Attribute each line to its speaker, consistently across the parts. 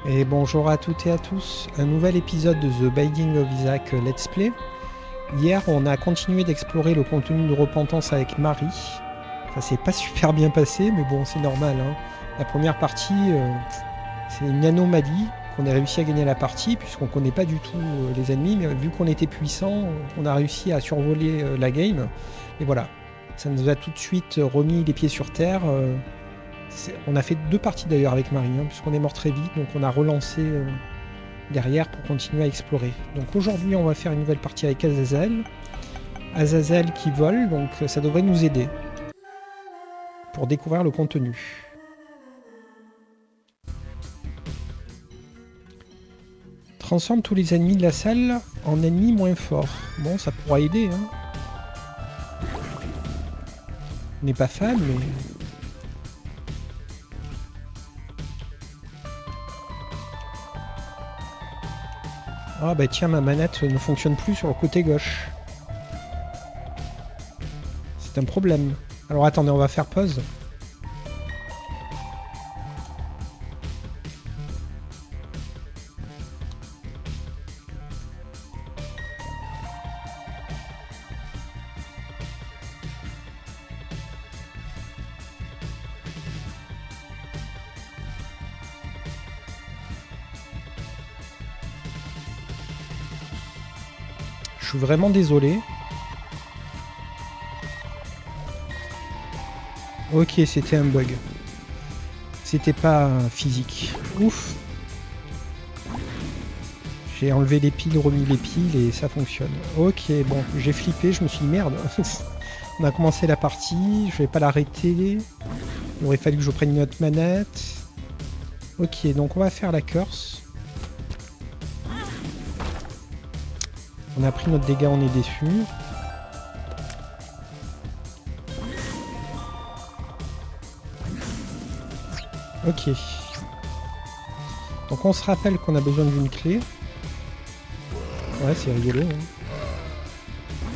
Speaker 1: Et bonjour à toutes et à tous, un nouvel épisode de The Binding of Isaac Let's Play. Hier, on a continué d'explorer le contenu de Repentance avec Marie. Ça s'est pas super bien passé, mais bon, c'est normal, hein. La première partie, c'est une anomalie qu'on a réussi à gagner la partie, puisqu'on connaît pas du tout les ennemis, mais vu qu'on était puissant, on a réussi à survoler la game. Et voilà, ça nous a tout de suite remis les pieds sur terre. On a fait 2 parties d'ailleurs avec Marie, hein, puisqu'on est mort très vite, donc on a relancé derrière pour continuer à explorer. Donc aujourd'hui on va faire une nouvelle partie avec Azazel. Azazel qui vole, donc ça devrait nous aider pour découvrir le contenu. Transforme tous les ennemis de la salle en ennemis moins forts. Bon, ça pourra aider, hein. On n'est pas fan, mais... Ah bah tiens, ma manette ne fonctionne plus sur le côté gauche. C'est un problème. Alors attendez, on va faire pause. Je suis vraiment désolé. Ok, c'était un bug. C'était pas physique. Ouf. J'ai enlevé les piles, remis les piles et ça fonctionne. Ok, bon, j'ai flippé, je me suis dit merde. On a commencé la partie, je vais pas l'arrêter. Il aurait fallu que je prenne une autre manette. Ok, donc on va faire la curse. On a pris notre dégât, on est déçu. Ok. Donc on se rappelle qu'on a besoin d'une clé. Ouais, c'est rigolo, hein.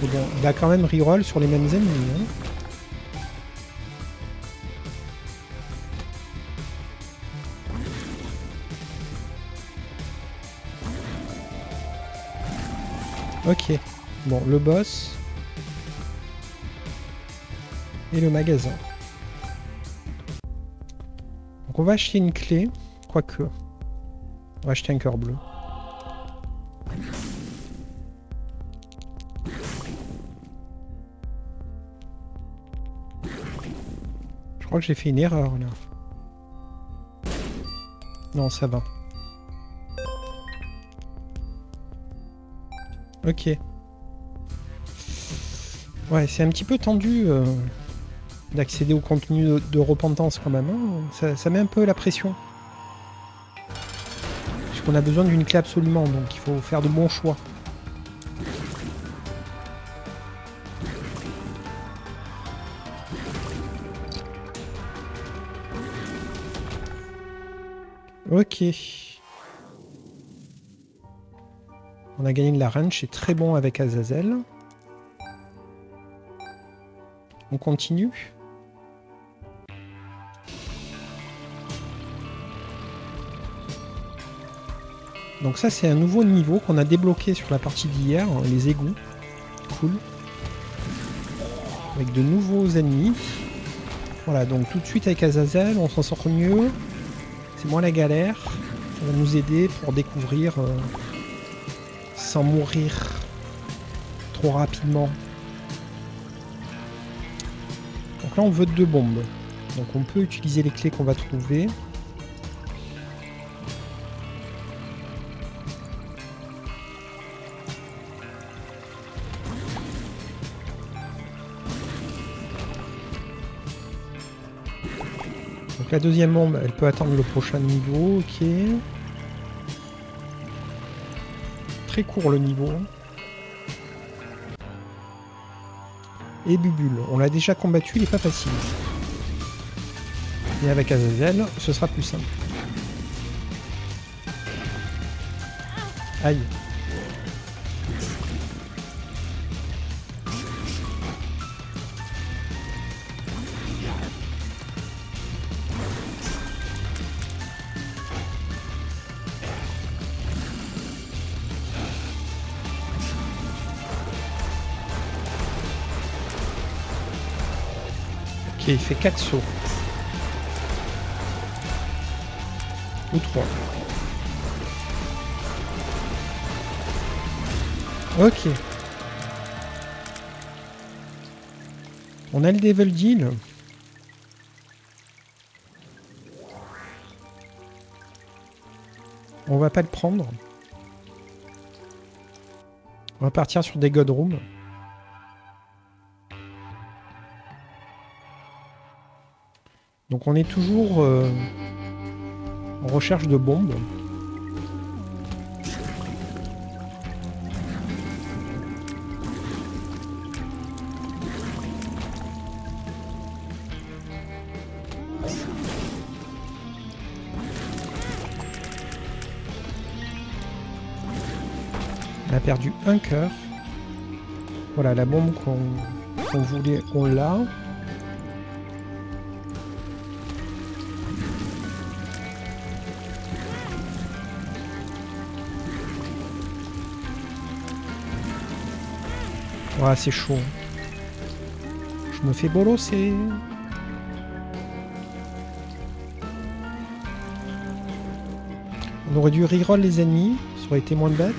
Speaker 1: Mais bon, il a quand même reroll sur les mêmes ennemis, hein. Ok. Bon, le boss. Et le magasin. Donc on va acheter une clé. Quoique. On va acheter un cœur bleu. Je crois que j'ai fait une erreur là. Non, ça va. Ok. Ouais, c'est un petit peu tendu d'accéder au contenu de Repentance quand même, hein. Ça met un peu la pression. Parce qu'on a besoin d'une clé absolument, donc il faut faire de bons choix. Ok. On a gagné de la range, c'est très bon avec Azazel. On continue. Donc ça c'est un nouveau niveau qu'on a débloqué sur la partie d'hier, les égouts. Cool. Avec de nouveaux ennemis. Voilà, donc tout de suite avec Azazel, on s'en sort mieux. C'est moins la galère. Ça va nous aider pour découvrir sans mourir trop rapidement. Donc là on veut 2 bombes. Donc on peut utiliser les clés qu'on va trouver. Donc la deuxième bombe, elle peut attendre le prochain niveau, ok. Très court le niveau. Et Bubule, on l'a déjà combattu, il est pas facile. Et avec Azazel, ce sera plus simple. Aïe. il fait 4 sauts. Ou 3. Ok. On a le Devil Deal. On va pas le prendre. On va partir sur des God Rooms. Donc on est toujours en recherche de bombes. On a perdu un cœur. Voilà, la bombe qu'on voulait, on l'a. Ouais, c'est chaud. Je me fais bolosser. On aurait dû reroll les ennemis. Ça aurait été moins bête.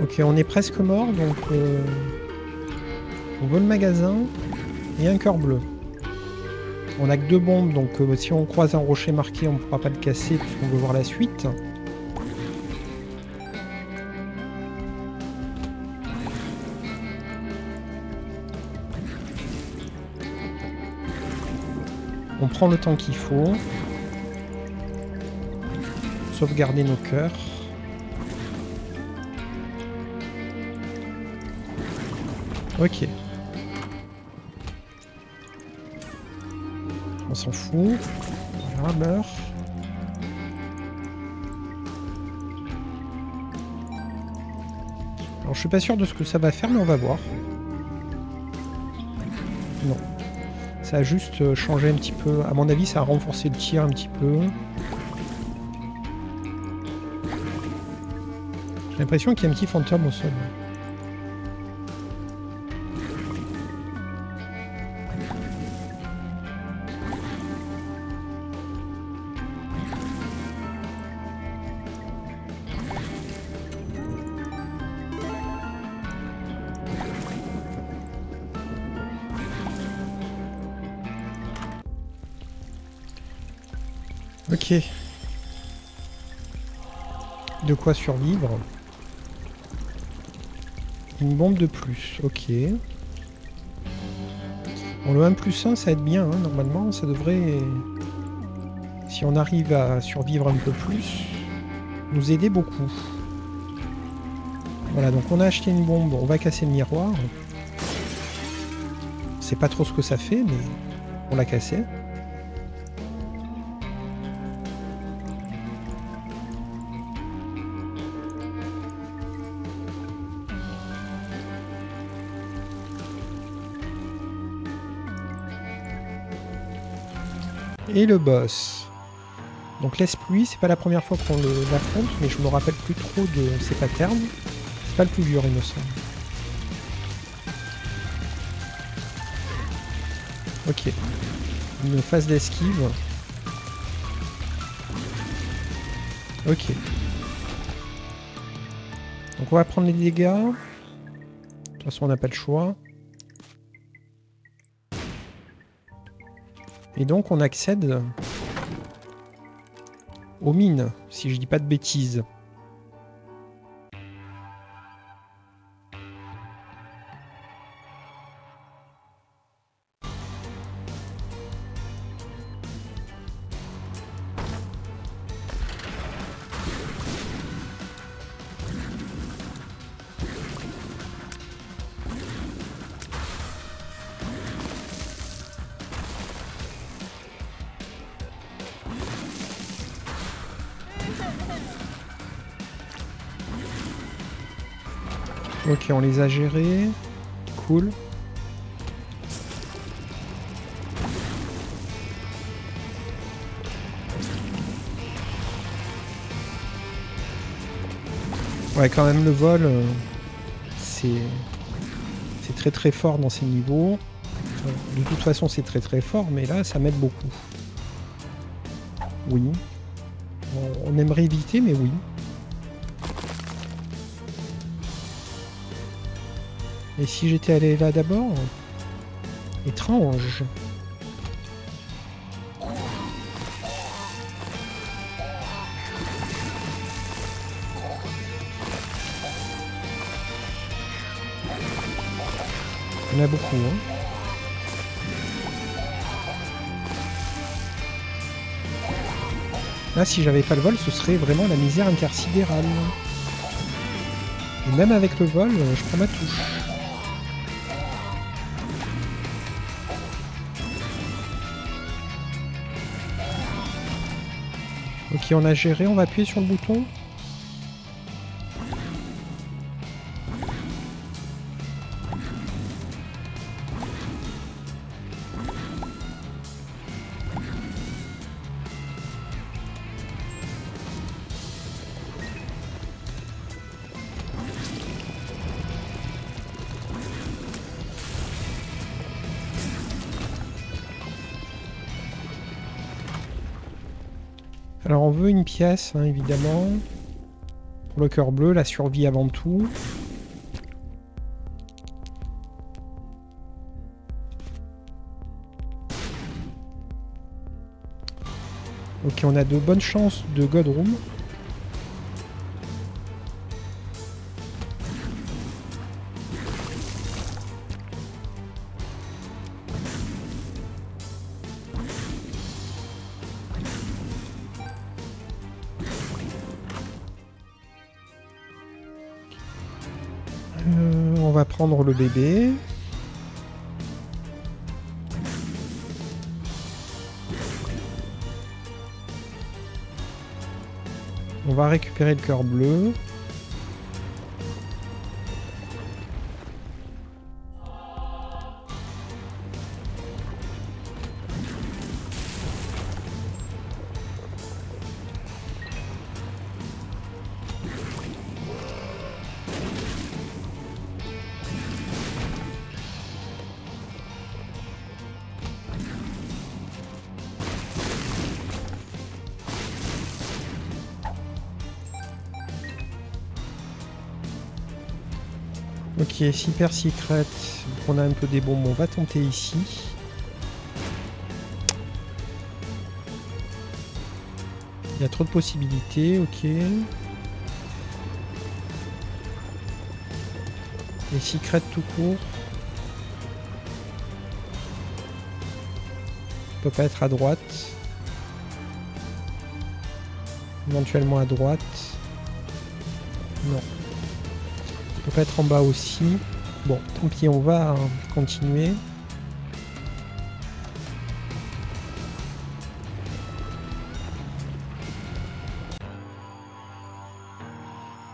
Speaker 1: Ok, on est presque mort, donc on veut le magasin et un cœur bleu. On a que 2 bombes, donc si on croise un rocher marqué, on ne pourra pas le casser puisqu'on veut voir la suite. On prend le temps qu'il faut. Sauvegarder nos cœurs. Ok. On s'en fout. Voilà, meurt. Alors je suis pas sûr de ce que ça va faire, mais on va voir. Non. Ça a juste changé un petit peu. À mon avis, ça a renforcé le tir un petit peu. J'ai l'impression qu'il y a un petit fantôme au sol. Ok. De quoi survivre. Une bombe de plus, ok. Bon, le 1+1, ça va être bien, hein. Normalement, ça devrait, si on arrive à survivre un peu plus, nous aider beaucoup. Voilà, donc on a acheté une bombe, on va casser le miroir. C'est pas trop ce que ça fait, mais on l'a cassé. Et le boss. Donc l'esprit, c'est pas la première fois qu'on l'affronte, mais je me rappelle plus trop de ses patterns. C'est pas le plus dur, il me semble. Ok. Une phase d'esquive. Ok. Donc on va prendre les dégâts. De toute façon, on n'a pas le choix. Et donc on accède aux mines, si je dis pas de bêtises. Ok, on les a gérés. Cool. Ouais, quand même, le vol, c'est très très fort dans ces niveaux. Enfin, de toute façon, c'est très très fort, mais là, ça m'aide beaucoup. Oui. On aimerait éviter, mais oui. Et si j'étais allé là d'abord? Étrange. Il y en a beaucoup, hein. Là, si j'avais pas le vol, ce serait vraiment la misère intersidérale. Et même avec le vol, je prends ma touche. Ok, on a géré, on va appuyer sur le bouton. Alors on veut une pièce, hein, évidemment. Pour le cœur bleu, la survie avant tout. Ok, on a de bonnes chances de Godroom. On va prendre le bébé. On va récupérer le cœur bleu. Ok, Super Secret. On a un peu des bonbons. On va tenter ici. Il y a trop de possibilités, ok. Et Secret tout court. Peut pas être à droite. Éventuellement à droite. Non. Peut pas être en bas aussi. Bon, tant pis, on va continuer.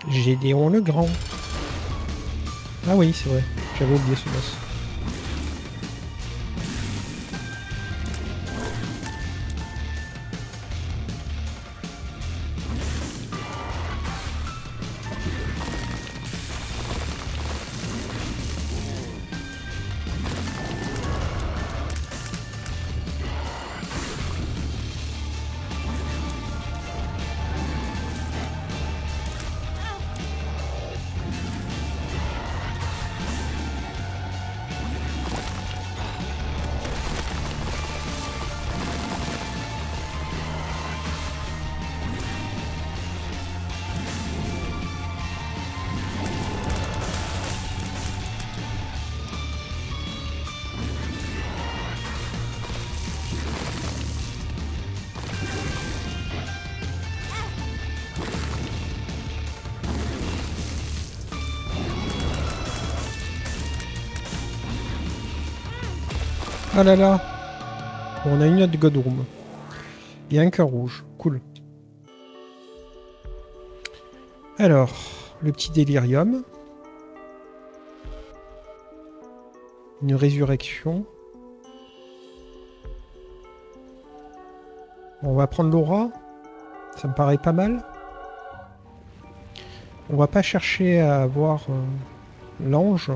Speaker 1: Gédéon le Grand. Ah oui, c'est vrai. J'avais oublié ce boss. Ah là là. Bon, on a une autre Godroom. Et un cœur rouge. Cool. Alors, le petit délirium. Une résurrection. On va prendre l'aura. Ça me paraît pas mal. On va pas chercher à avoir l'ange.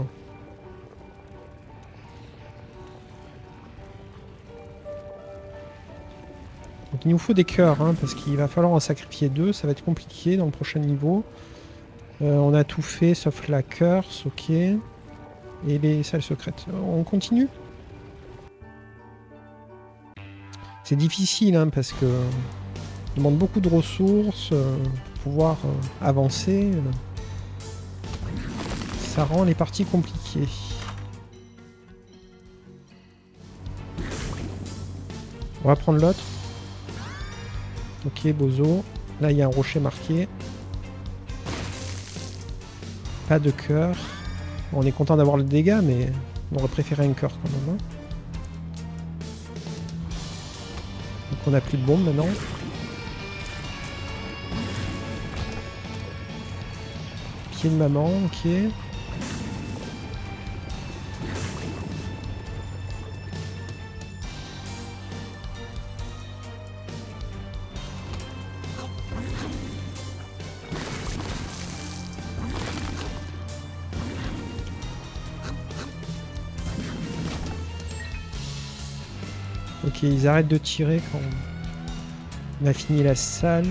Speaker 1: Donc il nous faut des cœurs, hein, parce qu'il va falloir en sacrifier 2. Ça va être compliqué dans le prochain niveau. On a tout fait sauf la curse, ok. Et les salles secrètes. On continue? C'est difficile, hein, parce que ça demande beaucoup de ressources pour pouvoir avancer. Ça rend les parties compliquées. On va prendre l'autre. Ok, bozo. Là, il y a un rocher marqué. Pas de cœur. On est content d'avoir le dégât, mais on aurait préféré un cœur quand même. Hein. Donc on n'a plus de bombe maintenant. Pied de maman, ok. Ok, ils arrêtent de tirer quand on a fini la salle.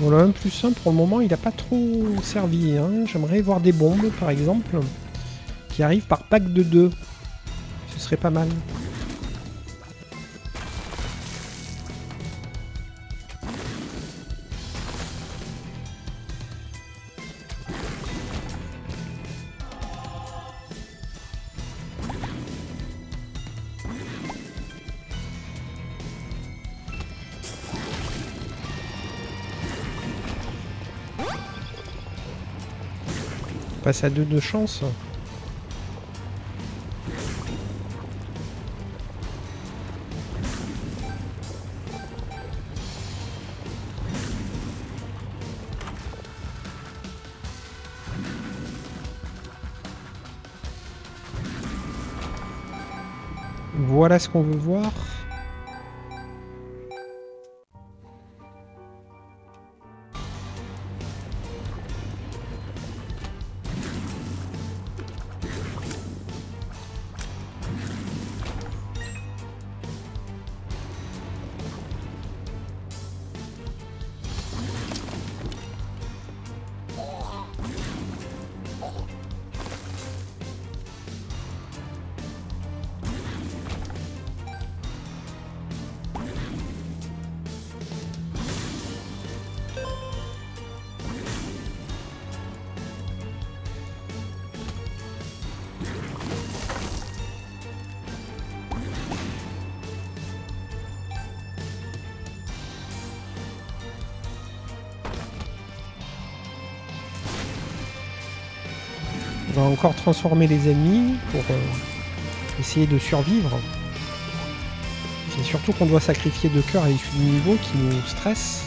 Speaker 1: Bon, le 1+1 pour le moment il n'a pas trop servi, hein. J'aimerais voir des bombes par exemple qui arrivent par pack de 2. Ce serait pas mal. On passe à 2 de chance. Voilà ce qu'on veut voir. On va encore transformer les ennemis pour essayer de survivre. C'est surtout qu'on doit sacrifier 2 cœurs à l'issue du niveau qui nous stresse.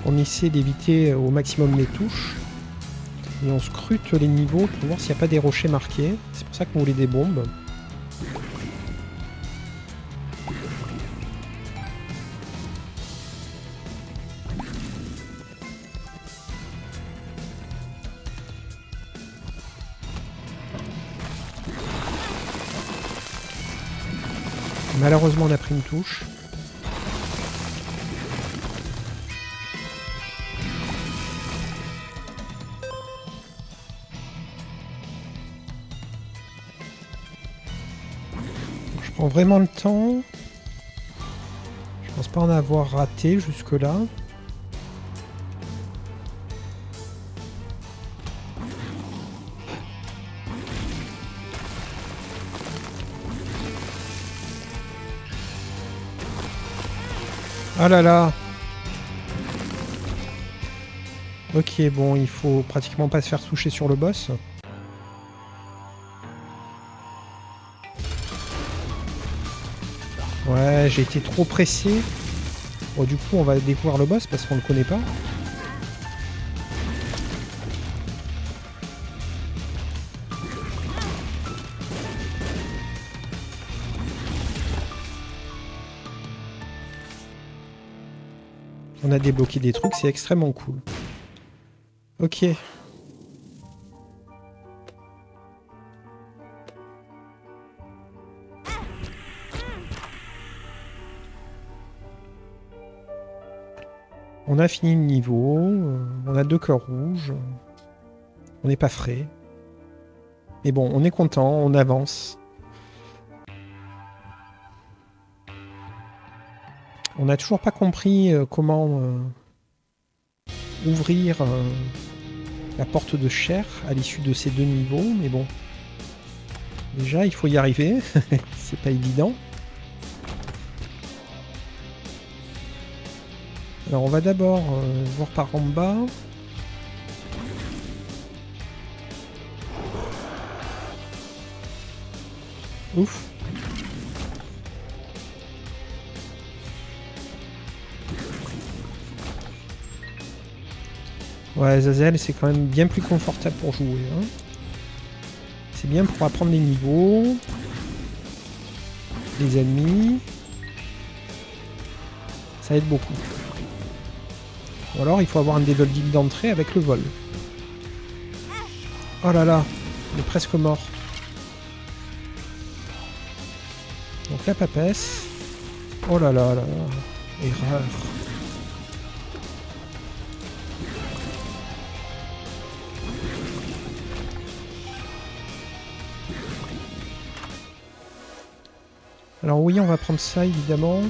Speaker 1: On essaie d'éviter au maximum les touches. Et on scrute les niveaux pour voir s'il n'y a pas des rochers marqués. C'est pour ça qu'on voulait des bombes. Malheureusement, on a pris une touche. Je prends vraiment le temps. Je pense pas en avoir raté jusque-là. Ah là là. Ok, bon, il faut pratiquement pas se faire toucher sur le boss. Ouais, j'ai été trop pressé. Bon, du coup, on va découvrir le boss parce qu'on le connaît pas. On a débloqué des trucs, c'est extrêmement cool. Ok. On a fini le niveau. On a 2 cœurs rouges. On n'est pas frais. Mais bon, on est content, on avance. On n'a toujours pas compris comment ouvrir la porte de chair à l'issue de ces 2 niveaux, mais bon. Déjà, il faut y arriver. C'est pas évident. Alors, on va d'abord voir par en bas. Ouf. Ouais, Azazel, c'est quand même bien plus confortable pour jouer. Hein. C'est bien pour apprendre les niveaux. Les ennemis. Ça aide beaucoup. Ou alors, il faut avoir un level deal d'entrée avec le vol. Oh là là, il est presque mort. Donc la papesse. Oh là là là là. Erreur. Alors oui, on va prendre ça évidemment.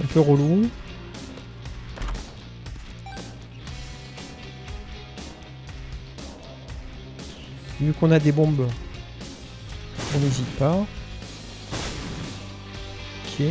Speaker 1: Un peu relou. Vu qu'on a des bombes, on n'hésite pas. Ok.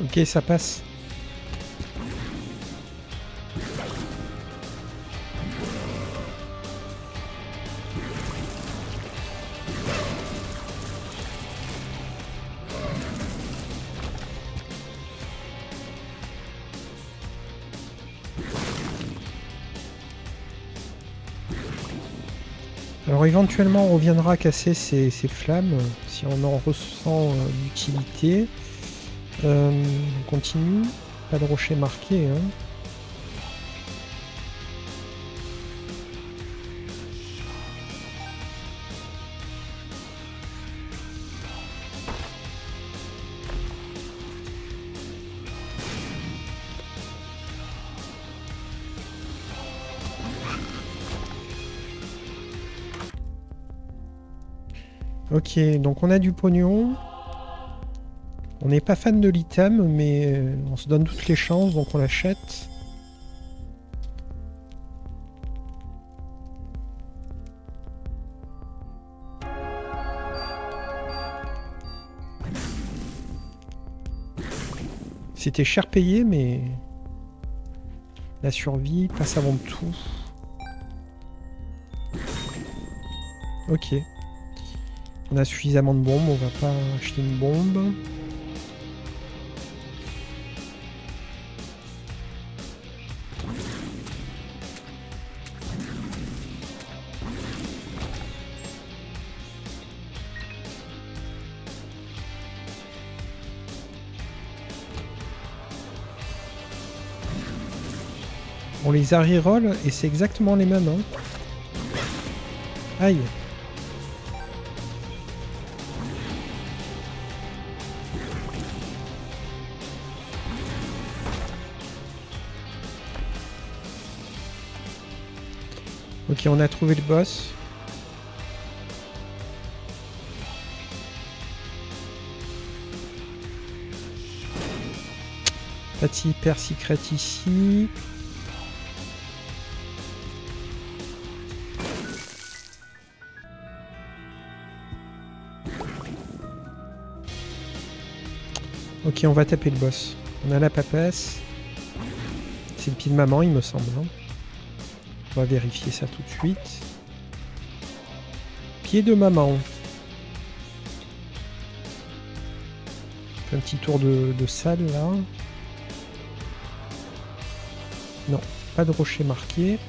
Speaker 1: Ok, ça passe. Alors éventuellement on reviendra casser ces flammes si on en ressent l'utilité. On continue. Pas de rocher marqué. Hein. Ok, donc on a du pognon. On n'est pas fan de l'item, mais on se donne toutes les chances, donc on l'achète. C'était cher payé, mais la survie passe avant tout. Ok. On a suffisamment de bombes, on va pas acheter une bombe. On les a reroll et c'est exactement les mêmes. Hein. Aïe. Ok, on a trouvé le boss. Pas de hyper secret ici. Ok, on va taper le boss. On a la papesse. C'est le pied de maman, il me semble. Hein. On va vérifier ça tout de suite. Pied de maman. Un petit tour de salle là. Non, pas de rocher marqué.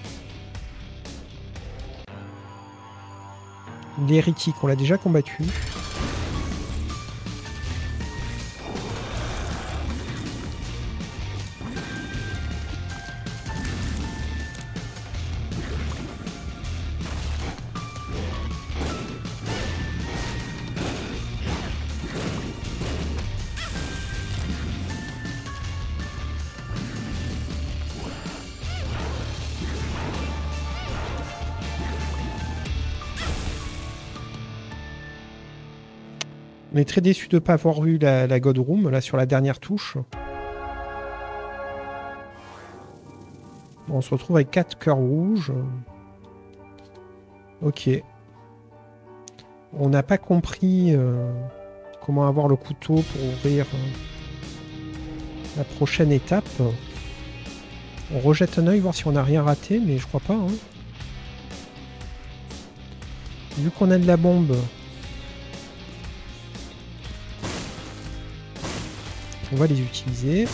Speaker 1: L'hérétique, on l'a déjà combattu. On est très déçu de ne pas avoir eu la God Room, là, sur la dernière touche. Bon, on se retrouve avec 4 cœurs rouges. Ok. On n'a pas compris comment avoir le couteau pour ouvrir la prochaine étape. On rejette un œil, voir si on n'a rien raté, mais je crois pas. Hein. Vu qu'on a de la bombe... On va les utiliser.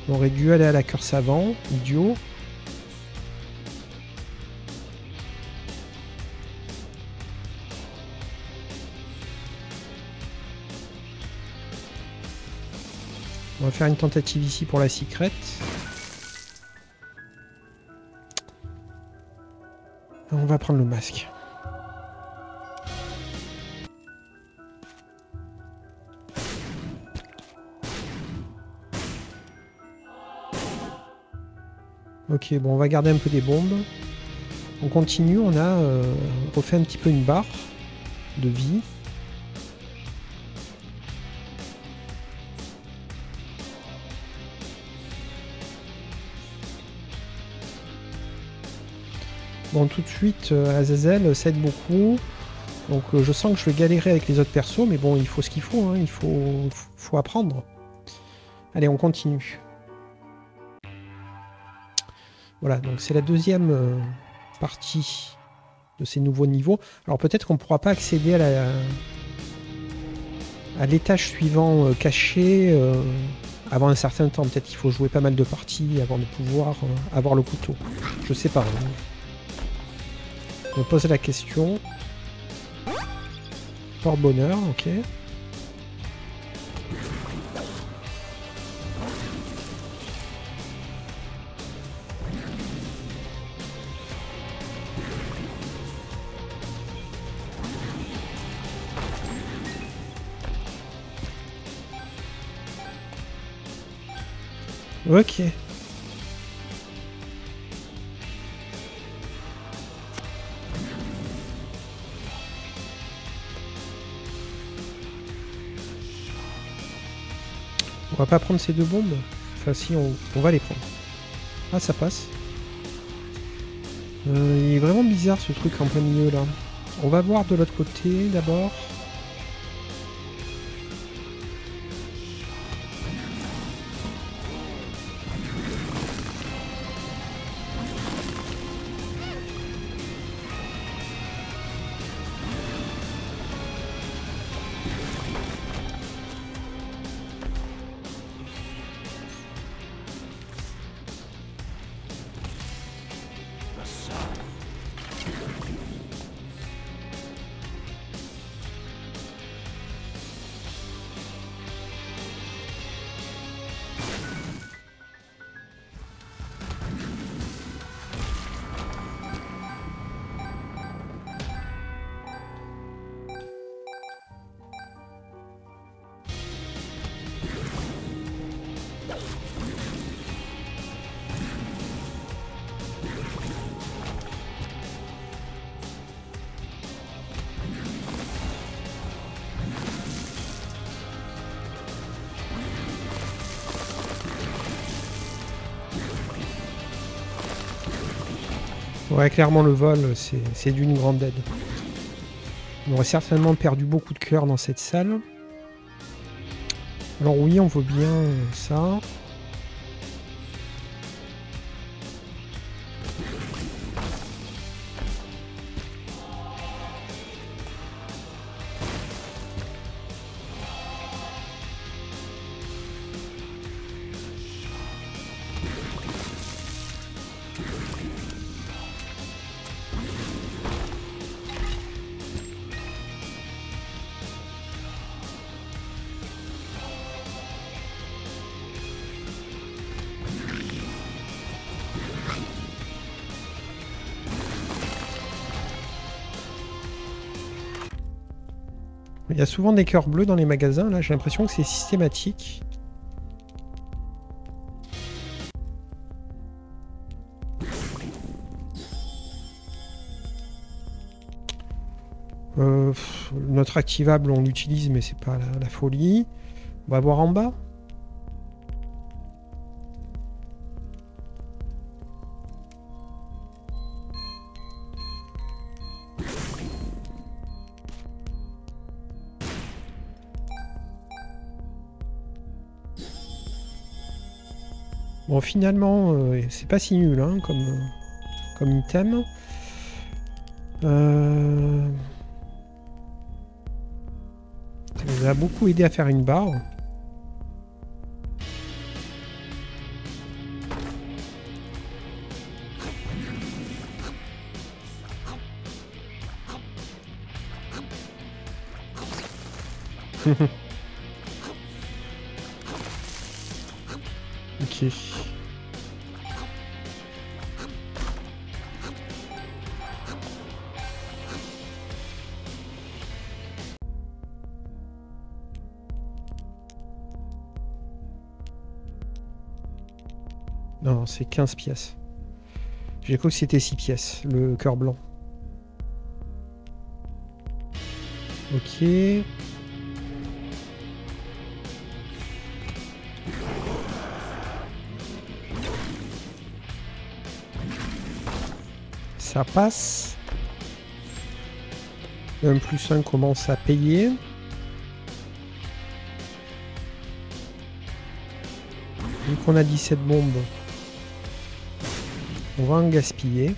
Speaker 1: On aurait dû aller à la curse avant, idiot. On va faire une tentative ici pour la secrète. On va prendre le masque. Ok, bon, on va garder un peu des bombes. On continue, on a refait un petit peu une barre de vie. Bon, tout de suite, Azazel, ça aide beaucoup. Donc je sens que je vais galérer avec les autres persos, mais bon, il faut ce qu'il faut, hein, il faut apprendre. Allez, on continue. Voilà, donc c'est la deuxième partie de ces nouveaux niveaux. Alors peut-être qu'on ne pourra pas accéder à l'étage suivant caché avant un certain temps. Peut-être qu'il faut jouer pas mal de parties avant de pouvoir avoir le couteau. Je sais pas. Hein. On pose la question. Porte-bonheur, ok. Ok. On va pas prendre ces deux bombes. Enfin si, on va les prendre. Ah, ça passe. Il est vraiment bizarre ce truc en plein milieu là. On va voir de l'autre côté d'abord. Ouais, clairement le vol, c'est d'une grande aide. On aurait certainement perdu beaucoup de cœur dans cette salle. Alors oui, on veut bien ça. Il y a souvent des cœurs bleus dans les magasins, là j'ai l'impression que c'est systématique. Notre activable on l'utilise mais c'est pas la folie. On va voir en bas. Bon, finalement, c'est pas si nul hein, comme item. Ça nous a beaucoup aidé à faire une barre. Ok. Non, c'est 15 pièces. J'ai cru que c'était 6 pièces, le cœur blanc. Ok. Ça passe. Le 1+1 commence à payer. Vu qu'on a 17 bombes, on va en gaspiller.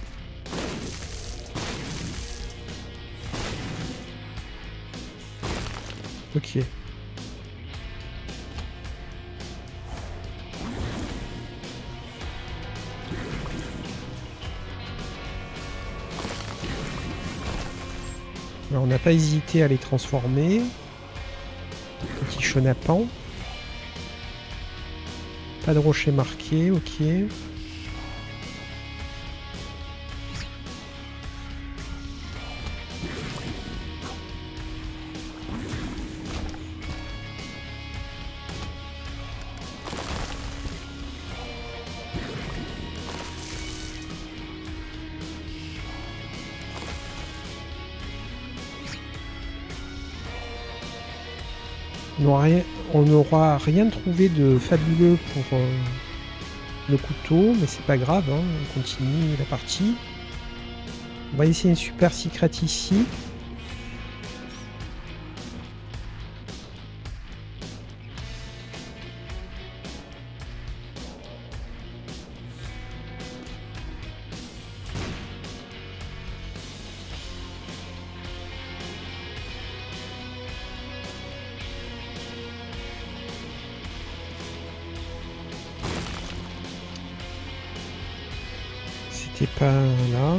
Speaker 1: Ok. Alors, on n'a pas hésité à les transformer. Petit chenapan. Pas de rocher marqué, ok. On n'aura rien trouvé de fabuleux pour le couteau, mais c'est pas grave, hein, on continue la partie. On va essayer une super secret ici. Pas là.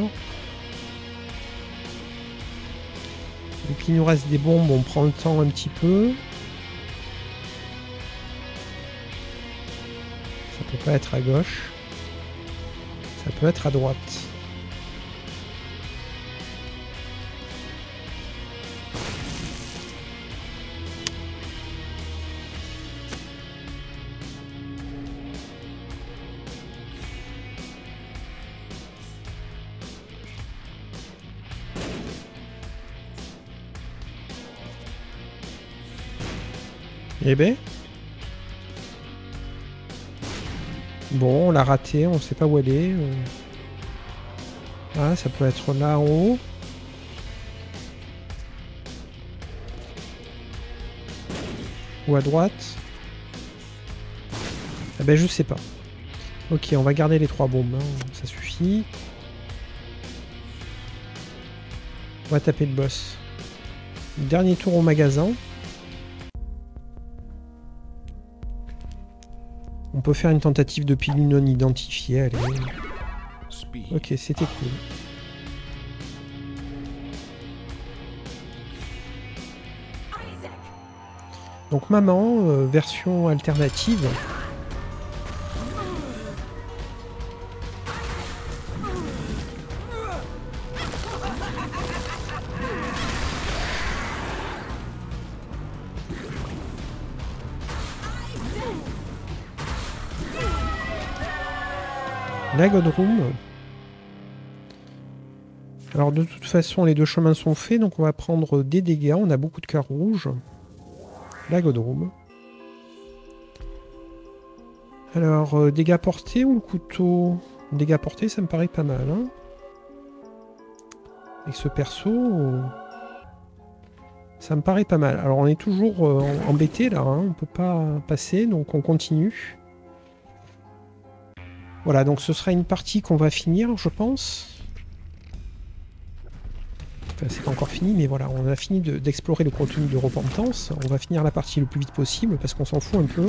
Speaker 1: Donc il nous reste des bombes, on prend le temps un petit peu. Ça peut pas être à gauche. Ça peut être à droite. Eh ben. Bon, on l'a raté, on sait pas où elle est. Ah, ça peut être là en haut. Ou à droite. Ah ben je sais pas. Ok, on va garder les 3 bombes, hein. Ça suffit. On va taper le boss. Dernier tour au magasin. On peut faire une tentative de pilule non identifiée, allez. Ok, c'était cool. Donc maman, version alternative. La God Room. Alors de toute façon, les 2 chemins sont faits, donc on va prendre des dégâts. On a beaucoup de cœurs rouges. La God Room. Alors, dégâts portés ou le couteau? Dégâts portés, ça me paraît pas mal. Hein, avec ce perso, ça me paraît pas mal. Alors on est toujours embêté là, hein, on peut pas passer, donc on continue. Voilà, donc ce sera une partie qu'on va finir, je pense. Enfin, c'est pas encore fini, mais voilà, on a fini d'explorer le contenu de Repentance. On va finir la partie le plus vite possible, parce qu'on s'en fout un peu.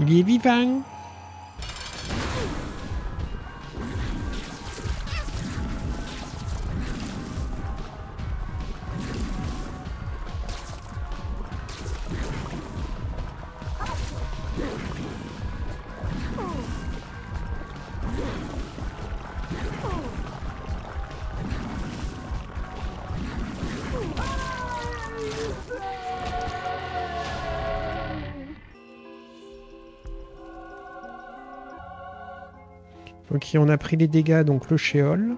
Speaker 1: Il est vivant. Ok, on a pris les dégâts, donc le Sheol.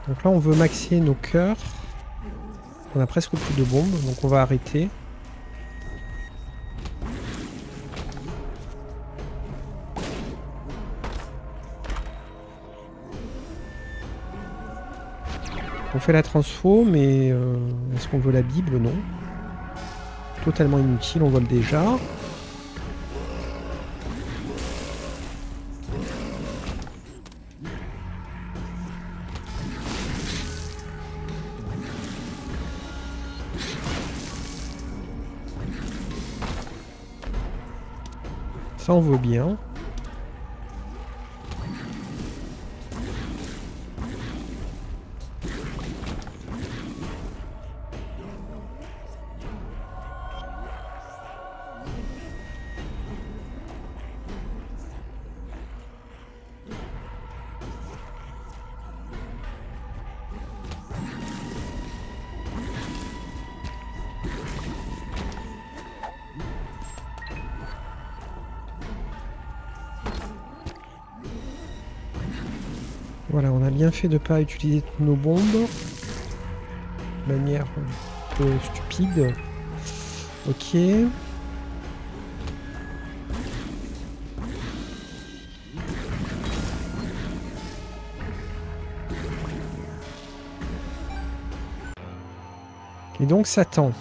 Speaker 1: Donc là, on veut maxer nos cœurs. On a presque plus de bombes, donc on va arrêter. On fait la transfo, mais est-ce qu'on veut la Bible? Non. Totalement inutile, on vole déjà. Ça, on veut bien. Voilà, on a bien fait de ne pas utiliser toutes nos bombes. De manière un peu stupide. Ok. Et donc Satan.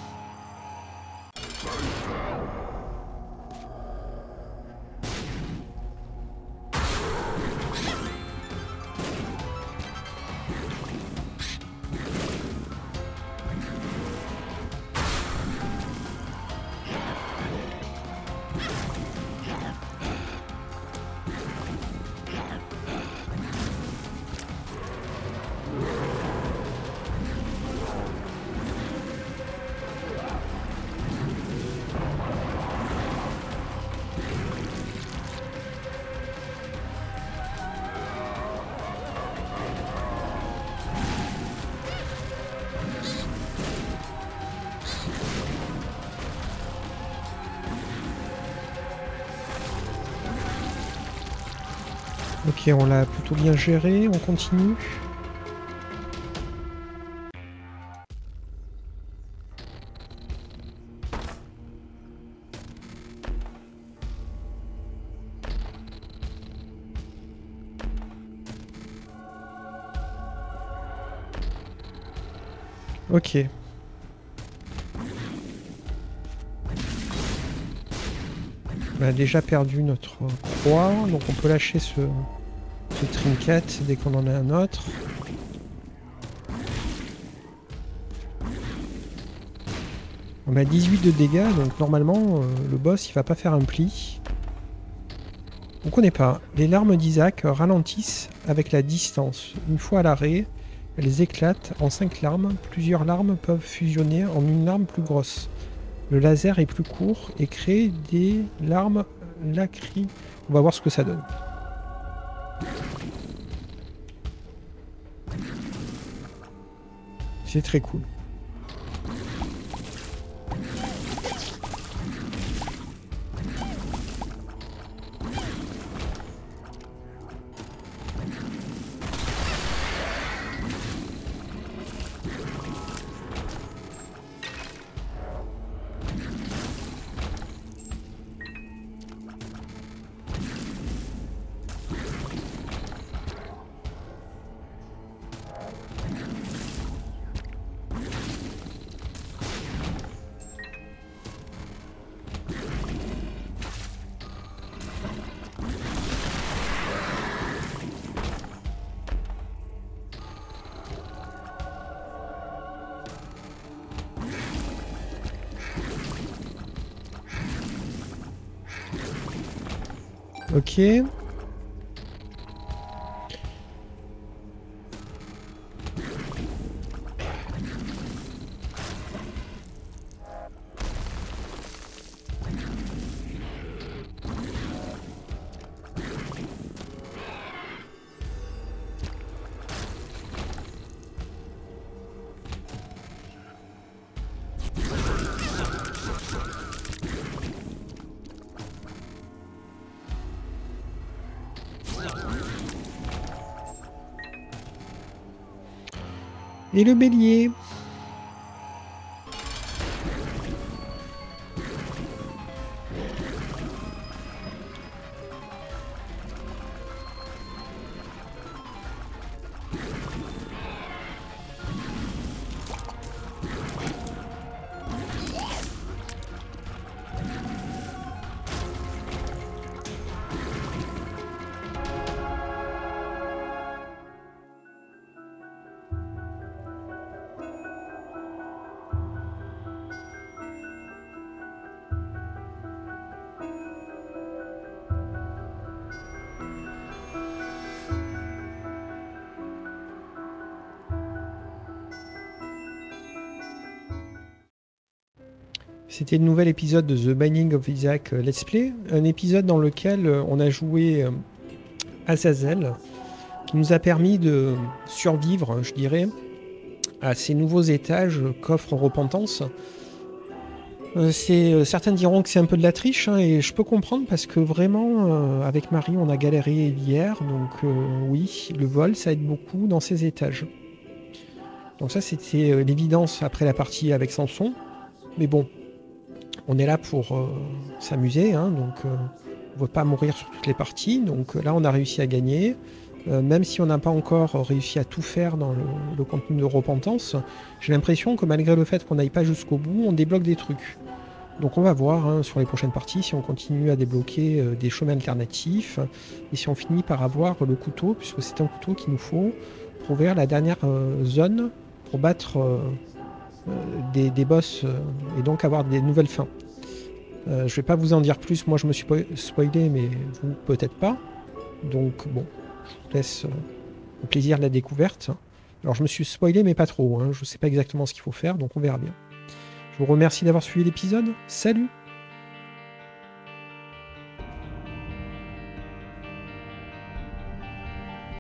Speaker 1: Ok, on l'a plutôt bien géré, on continue. Ok. On a déjà perdu notre croix, donc on peut lâcher ce trinket dès qu'on en a un autre. On a 18 de dégâts, donc normalement le boss il va pas faire un pli. On connaît pas. Les larmes d'Isaac ralentissent avec la distance. Une fois à l'arrêt, elles éclatent en 5 larmes. Plusieurs larmes peuvent fusionner en une larme plus grosse. Le laser est plus court et crée des larmes lacry. On va voir ce que ça donne. C'est très cool. Ok. Et le bélier. C'était le nouvel épisode de The Binding of Isaac Let's Play, un épisode dans lequel on a joué Azazel, qui nous a permis de survivre, je dirais, à ces nouveaux étages qu'offre Repentance. Certains diront que c'est un peu de la triche, hein, et je peux comprendre parce que vraiment, avec Marie, on a galéré hier, donc oui, le vol, ça aide beaucoup dans ces étages. Donc ça, c'était l'évidence après la partie avec Samson, mais bon, on est là pour s'amuser, hein, donc on ne veut pas mourir sur toutes les parties. Donc là, on a réussi à gagner. Même si on n'a pas encore réussi à tout faire dans le contenu de Repentance, j'ai l'impression que malgré le fait qu'on n'aille pas jusqu'au bout, on débloque des trucs. Donc on va voir hein, sur les prochaines parties si on continue à débloquer des chemins alternatifs et si on finit par avoir le couteau, puisque c'est un couteau qu'il nous faut pour ouvrir la dernière zone pour battre des boss et donc avoir des nouvelles fins. Je vais pas vous en dire plus, moi je me suis spoilé, mais vous peut-être pas. Donc bon, je vous laisse le plaisir de la découverte. Alors je me suis spoilé, mais pas trop, hein. Je sais pas exactement ce qu'il faut faire, donc on verra bien. Je vous remercie d'avoir suivi l'épisode. Salut!